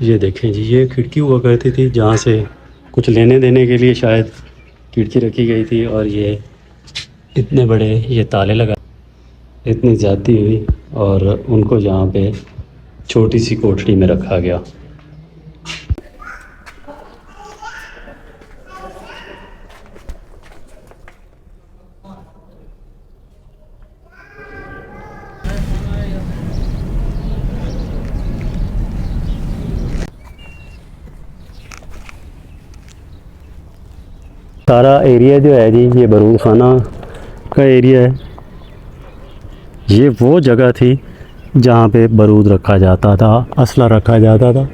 ये देखें जी, ये खिड़की हुआ करती थी जहाँ से कुछ लेने देने के लिए शायद खिड़की रखी गई थी, और ये इतने बड़े ये ताले लगा, इतनी ज़्यादती हुई और उनको यहाँ पे छोटी सी कोठरी में रखा गया। सारा एरिया जो है जी, ये बारूद खाना का एरिया है। ये वो जगह थी जहाँ पे बारूद रखा जाता था, असला रखा जाता था।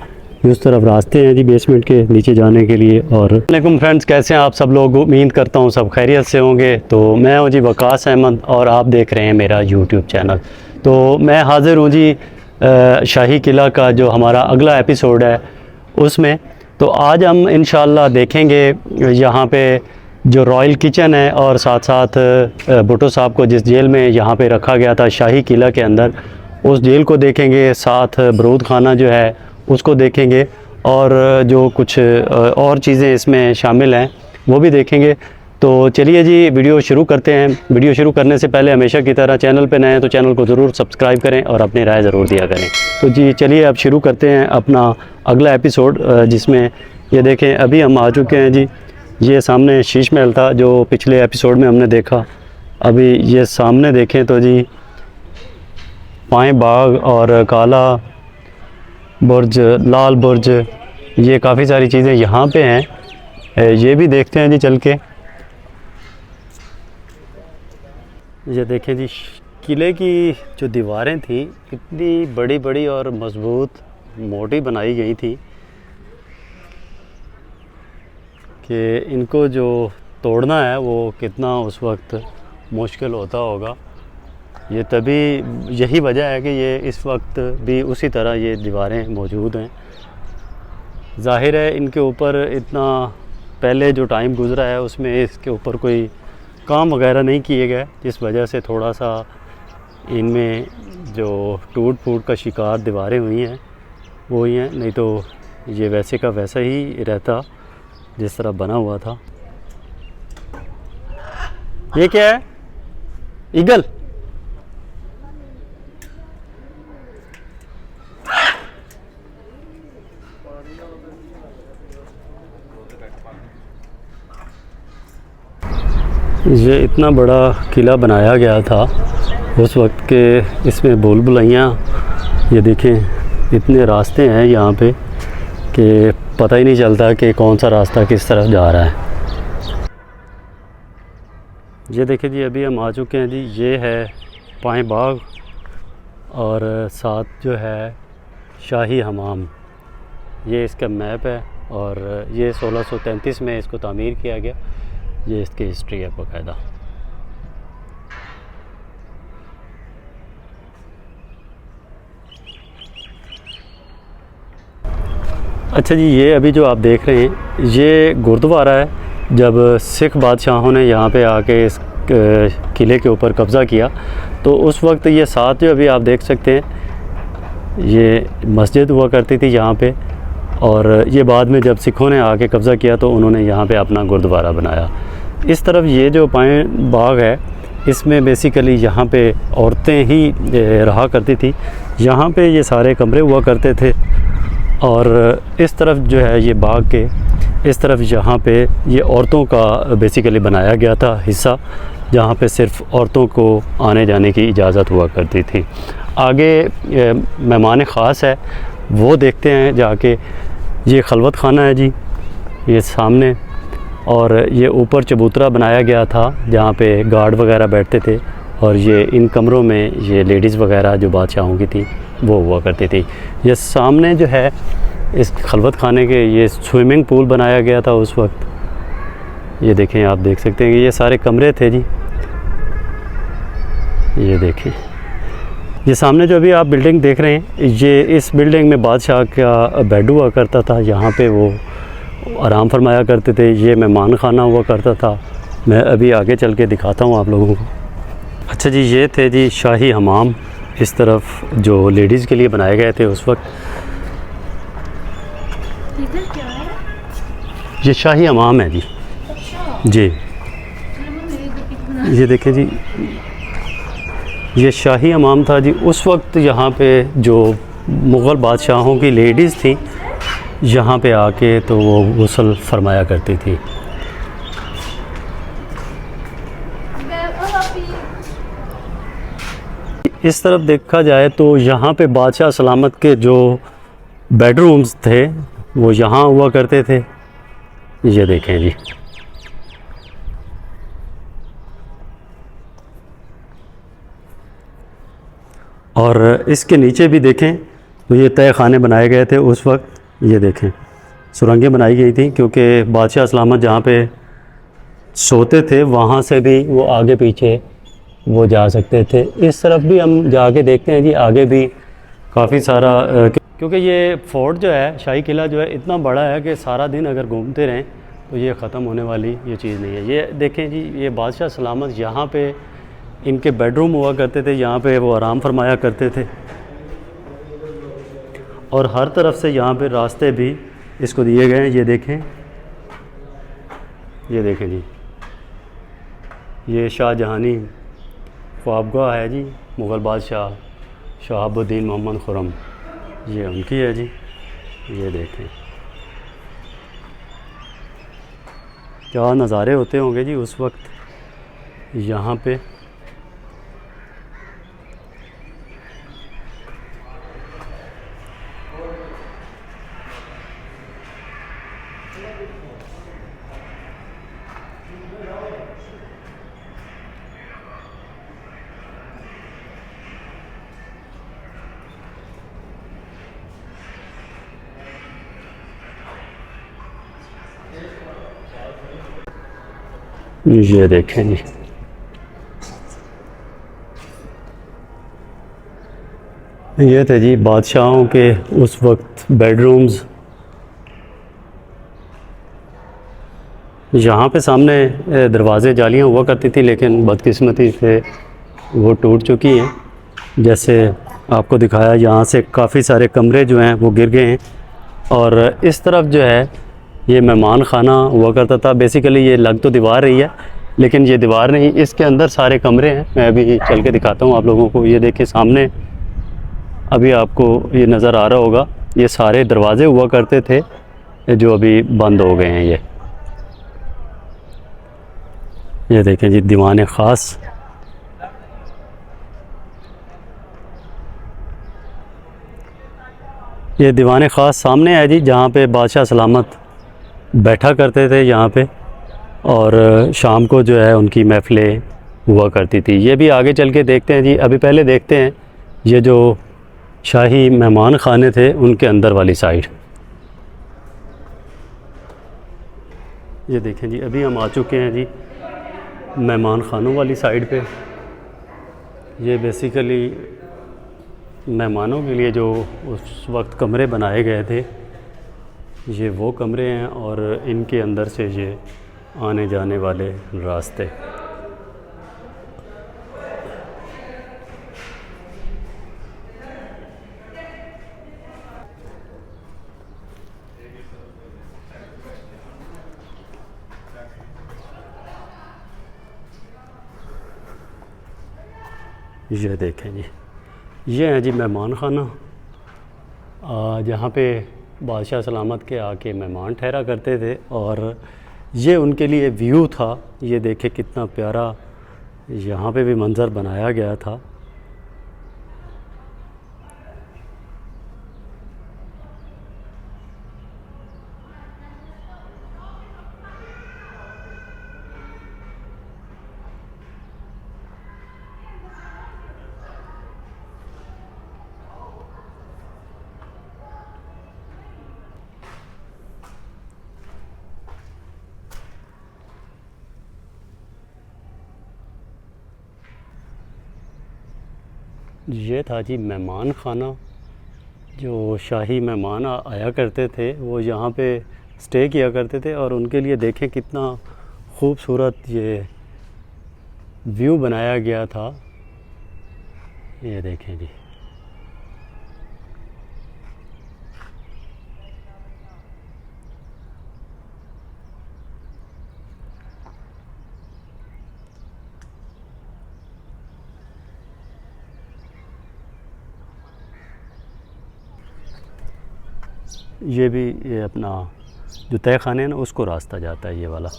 उस तरफ रास्ते हैं जी बेसमेंट के नीचे जाने के लिए। और वालेकुम फ्रेंड्स, कैसे हैं आप सब लोग? उम्मीद करता हूँ सब खैरियत से होंगे। तो मैं हूँ जी वकास अहमद और आप देख रहे हैं मेरा यूट्यूब चैनल। तो मैं हाज़िर हूँ जी शाही किला का जो हमारा अगला एपिसोड है उसमें। तो आज हम इंशाअल्लाह देखेंगे यहाँ पे जो रॉयल किचन है, और साथ साथ भुट्टो साहब को जिस जेल में यहाँ पे रखा गया था शाही किला के अंदर, उस जेल को देखेंगे। साथ बारूद खाना जो है उसको देखेंगे, और जो कुछ और चीज़ें इसमें शामिल हैं वो भी देखेंगे। तो चलिए जी वीडियो शुरू करते हैं। वीडियो शुरू करने से पहले हमेशा की तरह चैनल पे नए हैं तो चैनल को ज़रूर सब्सक्राइब करें और अपनी राय ज़रूर दिया करें। तो जी चलिए अब शुरू करते हैं अपना अगला एपिसोड, जिसमें ये देखें अभी हम आ चुके हैं जी। ये सामने शीश महल था जो पिछले एपिसोड में हमने देखा। अभी ये सामने देखें तो जी पाए बाग और काला बुर्ज, लाल बुर्ज, ये काफ़ी सारी चीज़ें यहाँ पे हैं। ये भी देखते हैं जी चल के। ये देखें जी किले की जो दीवारें थी इतनी बड़ी बड़ी और मज़बूत मोटी बनाई गई थी कि इनको जो तोड़ना है वो कितना उस वक्त मुश्किल होता होगा। ये तभी यही वजह है कि ये इस वक्त भी उसी तरह ये दीवारें मौजूद हैं। ज़ाहिर है इनके ऊपर इतना पहले जो टाइम गुज़रा है उसमें इसके ऊपर कोई काम वगैरह नहीं किए गए, जिस वजह से थोड़ा सा इनमें जो टूट फूट का शिकार दीवारें हुई हैं वो ही हैं, नहीं तो ये वैसे का वैसा ही रहता जिस तरह बना हुआ था। ये क्या है? ईगल? ये इतना बड़ा किला बनाया गया था उस वक्त के, इसमें भूल भुलैया, ये देखें इतने रास्ते हैं यहाँ पे कि पता ही नहीं चलता कि कौन सा रास्ता किस तरफ जा रहा है। ये देखें जी अभी हम आ चुके हैं जी। ये है पाए बाग और साथ जो है शाही हमाम, ये इसका मैप है। और ये 1633 में इसको तामीर किया गया। ये इसकी हिस्ट्री है बाकायदा। अच्छा जी, ये अभी जो आप देख रहे हैं ये गुरुद्वारा है। जब सिख बादशाहों ने यहाँ पे आके इस किले के ऊपर कब्ज़ा किया तो उस वक्त ये साथ जो अभी आप देख सकते हैं ये मस्जिद हुआ करती थी यहाँ पे, और ये बाद में जब सिखों ने आके कब्ज़ा किया तो उन्होंने यहाँ पे अपना गुरुद्वारा बनाया। इस तरफ ये जो पाए बाग है इसमें बेसिकली यहाँ पे औरतें ही रहा करती थी। यहाँ पे ये सारे कमरे हुआ करते थे, और इस तरफ जो है ये बाग के इस तरफ यहाँ पे ये औरतों का बेसिकली बनाया गया था हिस्सा, जहाँ पे सिर्फ औरतों को आने जाने की इजाज़त हुआ करती थी। आगे मेहमान ख़ास है वो देखते हैं जाके। ये खलवत खाना है जी ये सामने, और ये ऊपर चबूतरा बनाया गया था जहाँ पे गार्ड वगैरह बैठते थे, और ये इन कमरों में ये लेडीज़ वगैरह जो बादशाहों की थी वो हुआ करती थी। ये सामने जो है इस खलवत खाने के ये स्विमिंग पूल बनाया गया था उस वक्त। ये देखें, आप देख सकते हैं कि ये सारे कमरे थे जी। ये देखें, ये सामने जो अभी आप बिल्डिंग देख रहे हैं ये इस बिल्डिंग में बादशाह का बेड हुआ करता था, यहाँ पे वो आराम फरमाया करते थे। ये मेहमान खाना हुआ करता था। मैं अभी आगे चल के दिखाता हूँ आप लोगों को। अच्छा जी, ये थे जी शाही हमाम, इस तरफ जो लेडीज़ के लिए बनाए गए थे उस वक्त। इधर क्या है? ये शाही हमाम है जी। अच्छा, जी चलो मैं मेरी भी पिक बना। ये देखें जी, ये शाही हमाम था जी। उस वक्त यहाँ पे जो मुग़ल बादशाहों की लेडीज़ थी, यहाँ पे आके तो वो गुस्ल फरमाया करती थी। इस तरफ देखा जाए तो यहाँ पे बादशाह सलामत के जो बेडरूम्स थे वो यहाँ हुआ करते थे। ये देखें जी, और इसके नीचे भी देखें तो ये तय खाने बनाए गए थे उस वक्त। ये देखें, सुरंगें बनाई गई थी क्योंकि बादशाह सलामत जहाँ पे सोते थे वहाँ से भी वो आगे पीछे वो जा सकते थे। इस तरफ भी हम जाके देखते हैं जी, आगे भी काफ़ी सारा क्योंकि ये फोर्ट जो है, शाही किला जो है, इतना बड़ा है कि सारा दिन अगर घूमते रहें तो ये ख़त्म होने वाली ये चीज़ नहीं है। ये देखें जी, ये बादशाह सलामत यहाँ पे इनके बेडरूम हुआ करते थे, यहाँ पे वो आराम फरमाया करते थे। और हर तरफ से यहाँ पे रास्ते भी इसको दिए गए हैं। ये देखें, ये देखें जी, ये शाहजहानी ख्वाबगाह है जी। मुग़ल बादशाह शहाबुद्दीन मोहम्मद खुर्रम, ये उनकी है जी। ये देखें क्या नज़ारे होते होंगे जी उस वक्त यहाँ पे। ये देखें जी, ये थे जी बादशाहों के उस वक्त बेडरूम्स। यहाँ पे सामने दरवाज़े जालियाँ हुआ करती थी, लेकिन बदकिस्मती से वो टूट चुकी हैं। जैसे आपको दिखाया, यहाँ से काफ़ी सारे कमरे जो हैं वो गिर गए हैं। और इस तरफ जो है ये मेहमान खाना हुआ करता था। बेसिकली ये लग तो दीवार रही है, लेकिन ये दीवार नहीं, इसके अंदर सारे कमरे हैं। मैं अभी चल के दिखाता हूँ आप लोगों को। ये देखिए सामने अभी आपको ये नज़र आ रहा होगा, ये सारे दरवाज़े हुआ करते थे जो अभी बंद हो गए हैं। ये देखें जी, दीवान ख़ास। ये दीवान ख़ास सामने है जी, जहाँ पे बादशाह सलामत बैठा करते थे यहाँ पे, और शाम को जो है उनकी महफ़िलें हुआ करती थी। ये भी आगे चल के देखते हैं जी। अभी पहले देखते हैं ये जो शाही मेहमान खाने थे उनके अंदर वाली साइड। ये देखें जी, अभी हम आ चुके हैं जी मेहमान खानों वाली साइड पे। ये बेसिकली मेहमानों के लिए जो उस वक्त कमरे बनाए गए थे, ये वो कमरे हैं, और इनके अंदर से ये आने जाने वाले रास्ते। ये देखें जी, ये है जी मेहमान खाना, जहाँ पे बादशाह सलामत के आके मेहमान ठहरा करते थे। और ये उनके लिए व्यू था। ये देखें कितना प्यारा यहाँ पे भी मंज़र बनाया गया था। ये था जी मेहमान खाना। जो शाही मेहमान आया करते थे वो यहाँ पे स्टे किया करते थे, और उनके लिए देखें कितना खूबसूरत ये व्यू बनाया गया था। ये देखें जी, ये भी ये अपना जो तय खाने है ना उसको रास्ता जाता है ये वाला।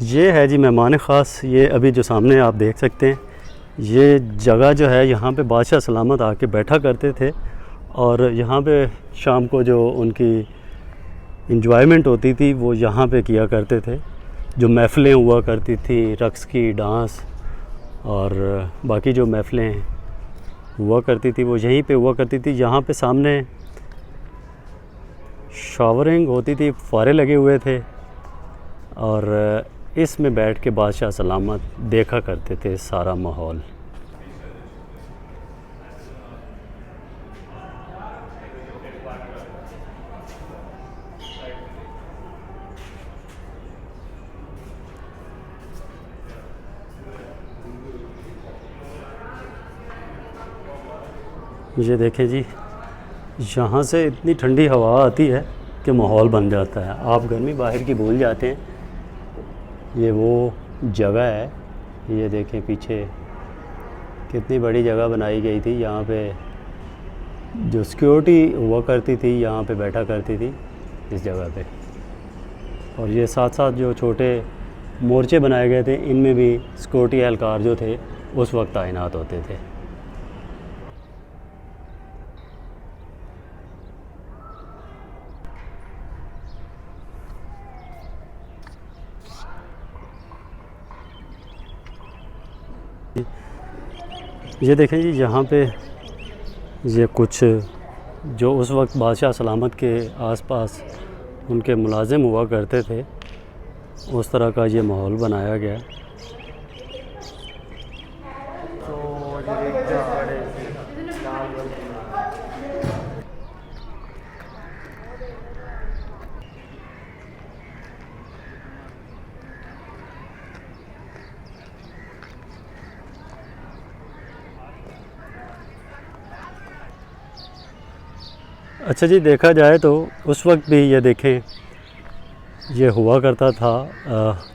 ये है जी मेहमान ख़ास। ये अभी जो सामने आप देख सकते हैं, ये जगह जो है यहाँ पे बादशाह सलामत आके बैठा करते थे और यहाँ पे शाम को जो उनकी इंजॉयमेंट होती थी वो यहाँ पे किया करते थे। जो महफ़िलें हुआ करती थी, रक़्स की, डांस और बाकी जो महफ़िलें हुआ करती थी वो यहीं पे हुआ करती थी। यहाँ पे सामने शावरिंग होती थी, फुव्वारे लगे हुए थे और इसमें बैठ के बादशाह सलामत देखा करते थे सारा माहौल। ये देखें जी, यहाँ से इतनी ठंडी हवा आती है कि माहौल बन जाता है, आप गर्मी बाहर की भूल जाते हैं। ये वो जगह है, ये देखें पीछे कितनी बड़ी जगह बनाई गई थी। यहाँ पे जो सिक्योरिटी हुआ करती थी यहाँ पे बैठा करती थी इस जगह पे। और ये साथ साथ जो छोटे मोर्चे बनाए गए थे इनमें भी सिक्योरिटी एहलकार जो थे उस वक्त तैनात होते थे। ये देखें जी, यहाँ पे ये कुछ जो उस वक्त बादशाह सलामत के आसपास उनके मुलाजिम हुआ करते थे उस तरह का ये माहौल बनाया गया। अच्छा जी, देखा जाए तो उस वक्त भी ये देखें ये हुआ करता था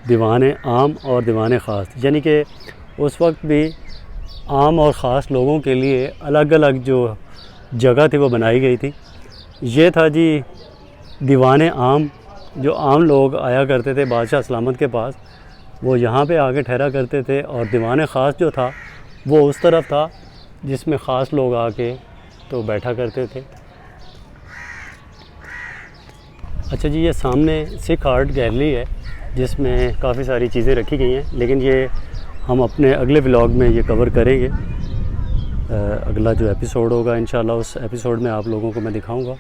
दीवान आम और दीवान ख़ास, यानी कि उस वक्त भी आम और ख़ास लोगों के लिए अलग अलग जो जगह थी वो बनाई गई थी। ये था जी दीवान आम, जो आम लोग आया करते थे बादशाह सलामत के पास, वो यहाँ पे आके ठहरा करते थे। और दीवान ख़ास जो था वो उस तरफ था जिसमें ख़ास लोग आके तो बैठा करते थे। अच्छा जी, ये सामने सिख आर्ट गैलरी है जिसमें काफ़ी सारी चीज़ें रखी गई हैं, लेकिन ये हम अपने अगले व्लॉग में ये कवर करेंगे। अगला जो एपिसोड होगा इंशाल्लाह उस एपिसोड में आप लोगों को मैं दिखाऊंगा।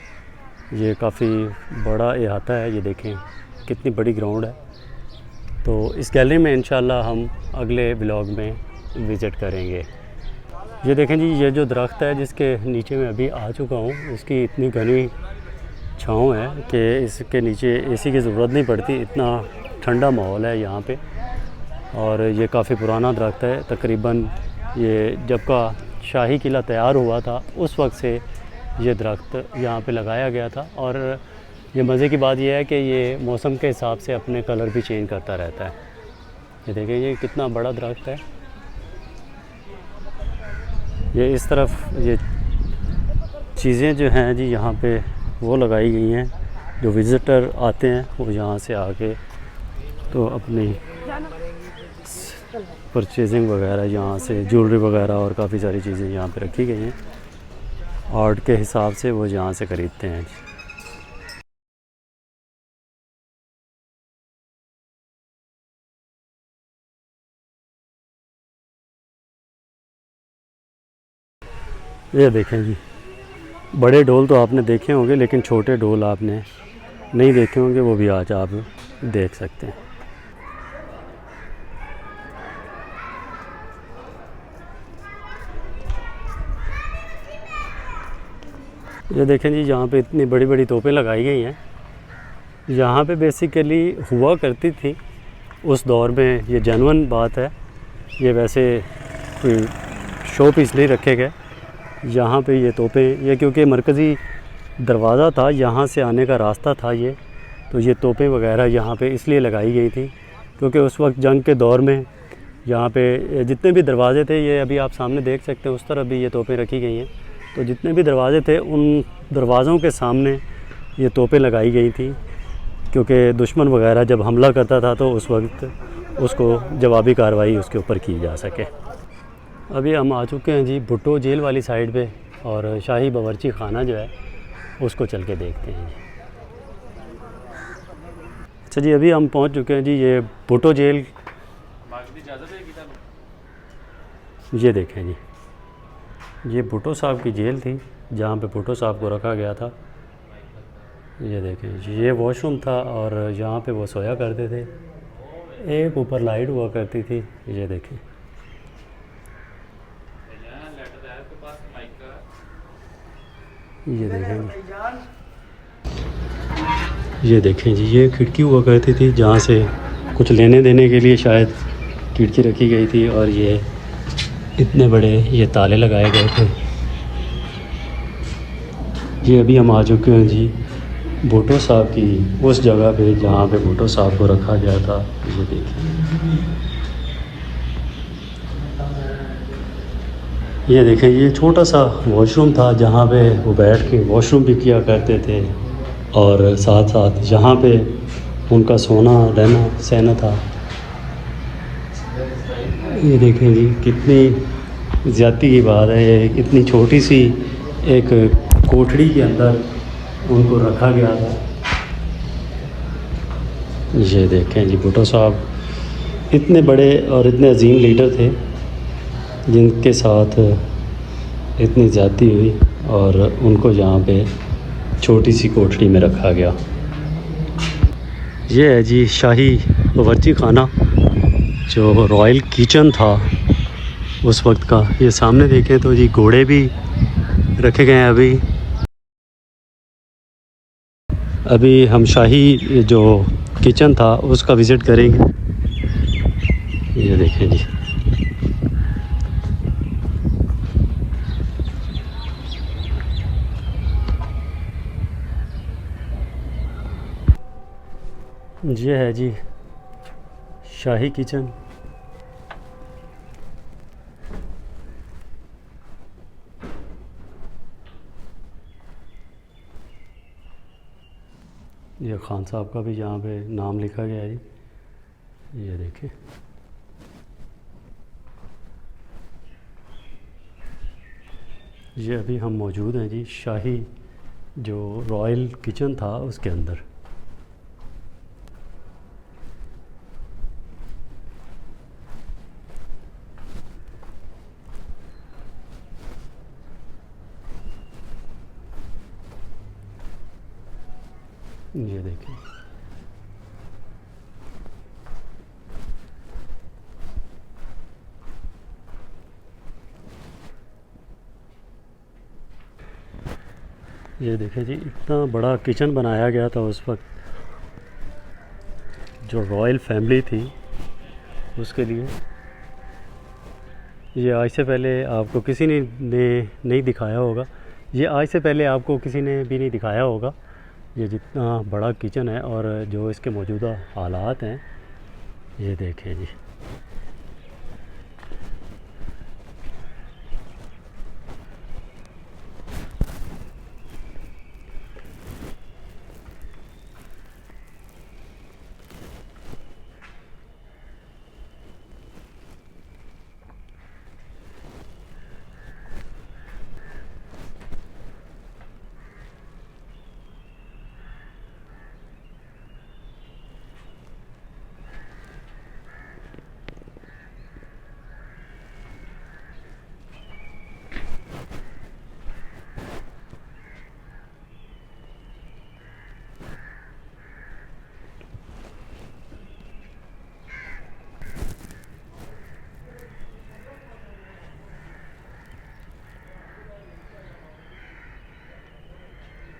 ये काफ़ी बड़ा अहाता है, ये देखें कितनी बड़ी ग्राउंड है। तो इस गैलरी में इंशाल्लाह हम अगले व्लॉग में विज़िट करेंगे। ये देखें जी, ये जो दरख्त है जिसके नीचे मैं अभी आ चुका हूँ, इसकी इतनी घनी छाँव है कि इसके नीचे एसी की ज़रूरत नहीं पड़ती, इतना ठंडा माहौल है यहाँ पे। और ये काफ़ी पुराना दरख्त है, तकरीबन ये जब का शाही किला तैयार हुआ था उस वक्त से ये दरख्त यहाँ पे लगाया गया था। और ये मज़े की बात यह है कि ये मौसम के हिसाब से अपने कलर भी चेंज करता रहता है। ये देखिए ये कितना बड़ा दरख्त है। ये इस तरफ ये चीज़ें जो हैं जी यहाँ पे वो लगाई गई हैं, जो विज़िटर आते हैं वो यहाँ से आके तो अपनी परचेजिंग वगैरह यहाँ से ज्वेलरी वगैरह और काफ़ी सारी चीज़ें यहाँ पे रखी गई हैं। आर्ट के हिसाब से वो यहाँ से ख़रीदते हैं। ये देखें जी, बड़े ढोल तो आपने देखे होंगे लेकिन छोटे ढोल आपने नहीं देखे होंगे, वो भी आज आप देख सकते हैं। ये देखें जी, यहाँ पे इतनी बड़ी बड़ी तोपें लगाई गई हैं। यहाँ पे बेसिकली हुआ करती थी उस दौर में, ये जेन्युइन बात है, ये वैसे कोई शो पीस नहीं रखे गए। यहाँ पे ये तोपें, ये क्योंकि मरकज़ी दरवाज़ा था, यहाँ से आने का रास्ता था ये, तो ये तोपें वगैरह यहाँ पे इसलिए लगाई गई थी क्योंकि उस वक्त जंग के दौर में यहाँ पे जितने भी दरवाज़े थे, ये अभी आप सामने देख सकते हैं, उस तरफ भी ये तोपें रखी गई हैं। तो जितने भी दरवाज़े थे उन दरवाज़ों के सामने ये तोपें लगाई गई थी, क्योंकि दुश्मन वगैरह जब हमला करता था तो उस वक्त उसको जवाबी कार्रवाई उसके ऊपर की जा सके। अभी हम आ चुके हैं जी भुट्टो जेल वाली साइड पे, और शाही बावर्ची खाना जो है उसको चल के देखते हैं जी। अच्छा जी, अभी हम पहुंच चुके हैं जी ये भुट्टो जेल। ये देखें जी, ये भुट्टो साहब की जेल थी जहाँ पे भुट्टो साहब को रखा गया था। ये देखें जी, ये वॉशरूम था और यहाँ पे वो सोया करते थे। एक ऊपर लाइट हुआ करती थी। ये देखें, ये देखें जी, ये देखें जी, ये खिड़की हुआ करती थी जहाँ से कुछ लेने देने के लिए शायद खिड़की रखी गई थी, और ये इतने बड़े ये ताले लगाए गए थे। ये अभी हम आ चुके हैं जी भुट्टो साहब की उस जगह पे जहाँ पे भुट्टो साहब को रखा गया था। ये देखिए, ये देखें, ये छोटा सा वॉशरूम था जहाँ पे वो बैठ के वॉशरूम भी किया करते थे, और साथ साथ यहाँ पे उनका सोना रहना सहना था। ये देखें जी, कितनी ज़्यादती की बात है, ये इतनी छोटी सी एक कोठड़ी के अंदर उनको रखा गया था। ये देखें जी, भुट्टो साहब इतने बड़े और इतने अजीम लीडर थे जिनके साथ इतनी ज़्यादती हुई और उनको यहाँ पे छोटी सी कोठड़ी में रखा गया। ये है जी शाही बावर्ची खाना, जो रॉयल किचन था उस वक्त का। ये सामने देखें तो जी घोड़े भी रखे गए हैं। अभी हम शाही जो किचन था उसका विज़िट करेंगे। ये देखें जी, ये है जी शाही किचन। ये खान साहब का भी यहाँ पे नाम लिखा गया है जी। ये देखें, ये अभी हम मौजूद हैं जी शाही जो रॉयल किचन था उसके अंदर। ये देखें, ये देखें जी, इतना बड़ा किचन बनाया गया था उस वक्त जो रॉयल फैमिली थी उसके लिए। ये आज से पहले आपको किसी ने नहीं दिखाया होगा, ये आज से पहले आपको किसी ने भी नहीं दिखाया होगा। ये जितना बड़ा किचन है और जो इसके मौजूदा हालात हैं, ये देखें जी।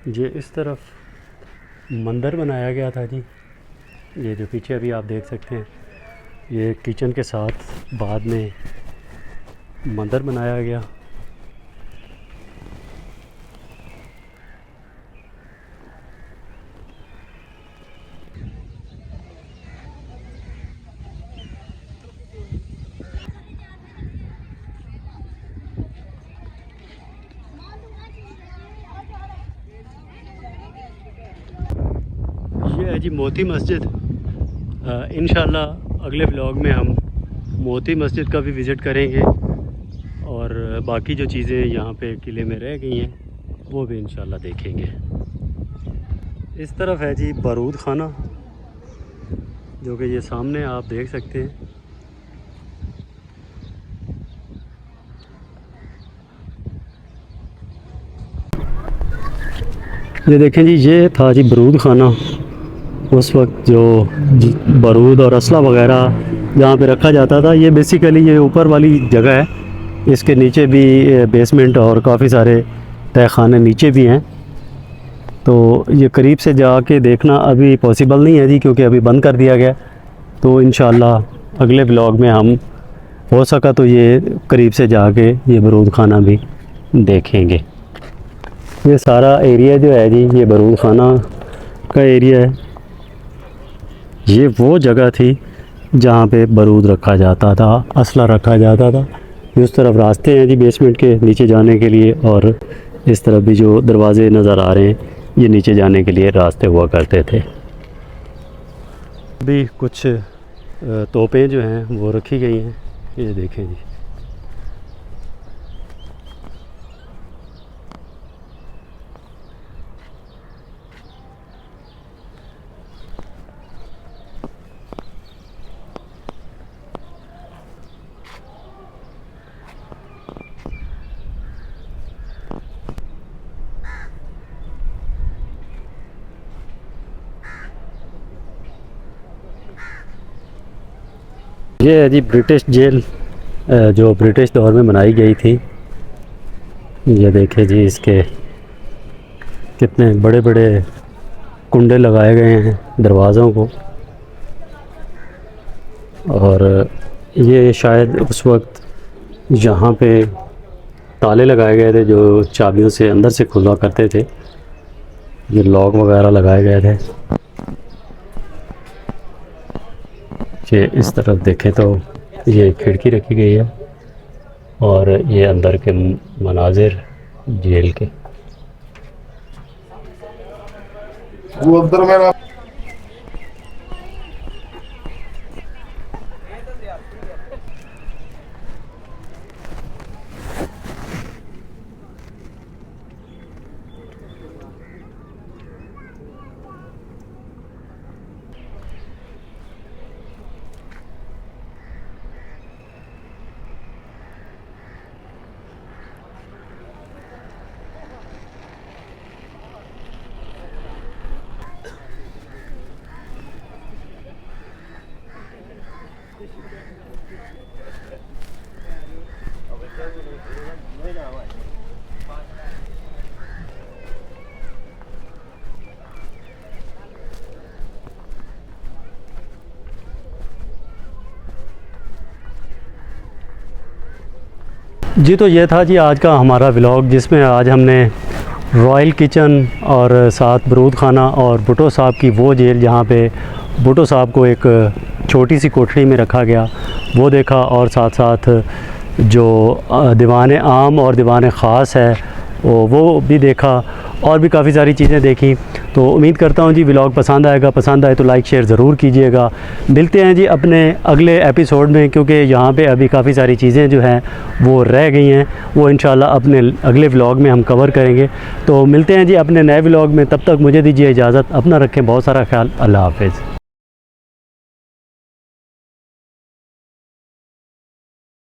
ये इस तरफ मंदिर बनाया गया था जी। ये जो पीछे अभी आप देख सकते हैं, ये किचन के साथ बाद में मंदिर बनाया गया। ये है जी मोती मस्जिद। इंशाल्लाह अगले व्लॉग में हम मोती मस्जिद का भी विज़िट करेंगे और बाकी जो चीज़ें यहाँ पे किले में रह गई हैं वो भी इंशाल्लाह देखेंगे। इस तरफ है जी बारूद खाना, जो कि ये सामने आप देख सकते हैं। ये देखें जी, ये था जी बारूद खाना। उस वक्त जो बारूद और असला वगैरह जहाँ पे रखा जाता था, ये बेसिकली ये ऊपर वाली जगह है। इसके नीचे भी बेसमेंट और काफ़ी सारे तहखाने नीचे भी हैं। तो ये करीब से जाके देखना अभी पॉसिबल नहीं है जी, क्योंकि अभी बंद कर दिया गया। तो इंशाल्लाह अगले ब्लॉग में हम हो सका तो ये करीब से जाके ये बारूद खाना भी देखेंगे। ये सारा एरिया जो है जी, ये बारूद खाना का एरिया है। ये वो जगह थी जहाँ पे बारूद रखा जाता था, असला रखा जाता था। उस तरफ रास्ते हैं जी बेसमेंट के नीचे जाने के लिए, और इस तरफ भी जो दरवाजे नज़र आ रहे हैं ये नीचे जाने के लिए रास्ते हुआ करते थे। भी कुछ तोपें जो हैं वो रखी गई हैं, ये देखें जी। ये है जी ब्रिटिश जेल, जो ब्रिटिश दौर में बनाई गई थी। ये देखिए जी, इसके कितने बड़े बड़े कुंडे लगाए गए हैं दरवाज़ों को। और ये शायद उस वक्त यहाँ पे ताले लगाए गए थे जो चाबियों से अंदर से खुला करते थे। ये लॉक वगैरह लगाए गए थे। ये इस तरफ देखें तो ये खिड़की रखी गई है, और ये अंदर के मनाजिर जेल के। वो अंदर मेरा जी, तो ये था जी आज का हमारा व्लॉग, जिसमें आज हमने रॉयल किचन और साथ बारूद खाना और भुट्टो साहब की वो जेल जहाँ पे भुट्टो साहब को एक छोटी सी कोठरी में रखा गया वो देखा, और साथ साथ जो दीवान आम और दीवान ख़ास है वो भी देखा, और भी काफ़ी सारी चीज़ें देखी। तो उम्मीद करता हूँ जी व्लॉग पसंद आएगा। पसंद आए तो लाइक शेयर ज़रूर कीजिएगा। मिलते हैं जी अपने अगले एपिसोड में, क्योंकि यहाँ पे अभी काफ़ी सारी चीज़ें जो हैं वो रह गई हैं, वो इंशाल्लाह अपने अगले व्लॉग में हम कवर करेंगे। तो मिलते हैं जी अपने नए व्लॉग में। तब तक मुझे दीजिए इजाज़त। अपना रखें बहुत सारा ख्याल। अल्लाह हाफ़िज़।